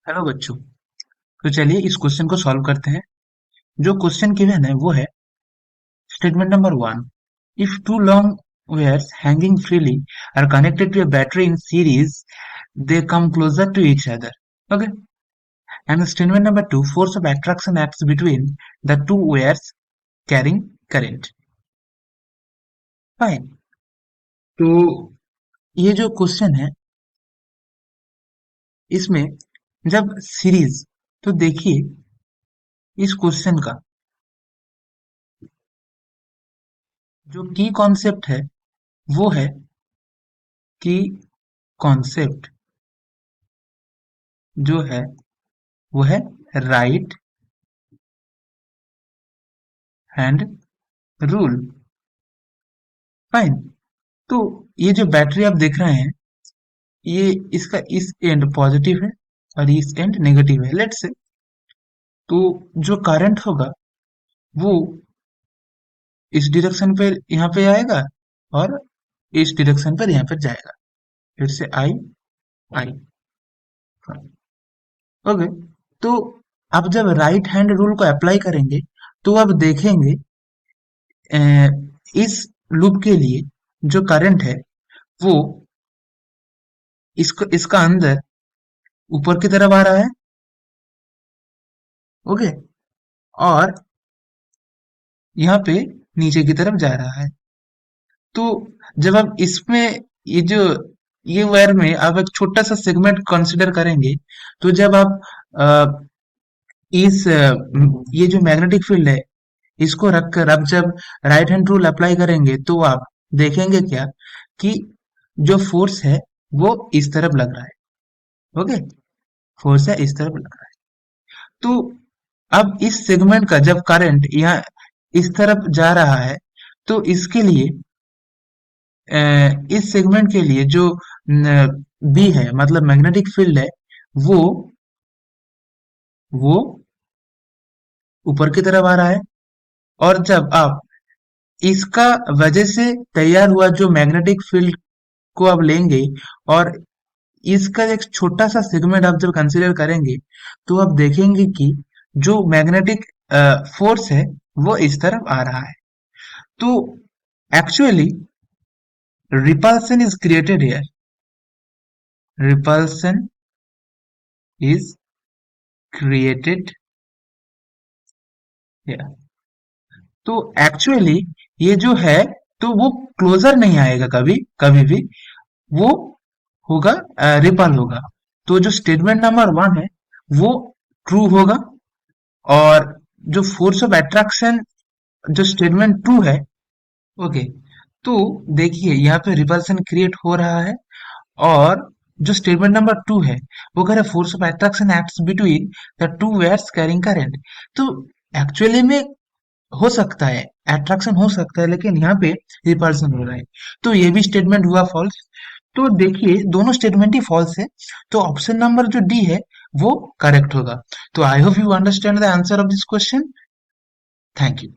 Hello बच्चों। तो चलिए इस क्वेश्चन को सॉल्व करते हैं। जो क्वेश्चन गिवन है वो है statement number one. If two long wires hanging freely are connected to a battery in series, they come closer to each other. Okay. And statement number two, force of attraction acts between the two wires carrying current. Fine. तो ये जो question है इसमें जब series, तो देखिए इस question का जो की कॉन्सेप्ट है वो है कि कॉन्सेप्ट जो है वो है राइट हैंड रूल। फाइन। तो ये जो बैटरी आप देख रहे हैं, ये इसका इस एंड पॉजिटिव है और इस एंड नेगेटिव है। लेट्स से तो जो करंट होगा वो इस डायरेक्शन पे यहाँ पे आएगा और इस डायरेक्शन पर यहाँ पर जाएगा। फिर से आई आई। ओके। तो अब जब राइट हैंड रूल को अप्लाई करेंगे तो अब देखेंगे अ, इस लूप के लिए जो करंट है वो इसको इसका अंदर ऊपर की तरफ आ रहा है। ओके। और यहाँ पे नीचे की तरफ जा रहा है। तो जब आप इसमें ये जो ये वायर में आप एक छोटा सा सेगमेंट कंसिडर करेंगे, तो जब आप अ, ये जो मैग्नेटिक फील्ड है इसको रखकर आप जब राइट हैंड रूल अप्लाई करेंगे तो आप देखेंगे क्या कि जो फोर्स है वो इस तरफ लग रहा है। ओके। फोर्स है इस तरफ लग रहा है। तो अब इस सेगमेंट का जब करंट यहाँ इस तरफ जा रहा है तो इसके लिए इस सेगमेंट के लिए जो बी है मतलब मैग्नेटिक फील्ड है वो वो ऊपर की तरफ आ रहा है। और जब आप इसका वजह से तैयार हुआ जो मैग्नेटिक फील्ड को आप लेंगे और इसका एक छोटा सा सेगमेंट आप जब कंसीडर करेंगे तो आप देखेंगे कि जो मैग्नेटिक फोर्स है वो इस तरफ आ रहा है। तो actually repulsion is created here. Repulsion is created here. तो एक्चुअली ये जो है तो वो क्लोजर नहीं आएगा कभी कभी भी, वो होगा रिपल होगा। तो जो स्टेटमेंट नंबर वन है वो ट्रू होगा। और जो फोर्स ऑफ अट्रैक्शन जो स्टेटमेंट टू है, ओके, तो देखिए यहाँ पे रिपल्सन क्रिएट हो रहा है। और जो स्टेटमेंट नंबर टू है वो कह रहा है force of attraction acts between the two wires carrying current. तो एक्चुअली में हो सकता है अट्रैक्शन हो सकता है लेकिन यहाँ पे रिपल्सन हो रहा है। तो ये भी स्टेटमेंट हुआ फॉल्स। तो देखिए दोनों स्टेटमेंट ही फॉल्स है। तो ऑप्शन नंबर जो डी है वो करेक्ट होगा। तो I hope you understand the answer of this question. Thank you.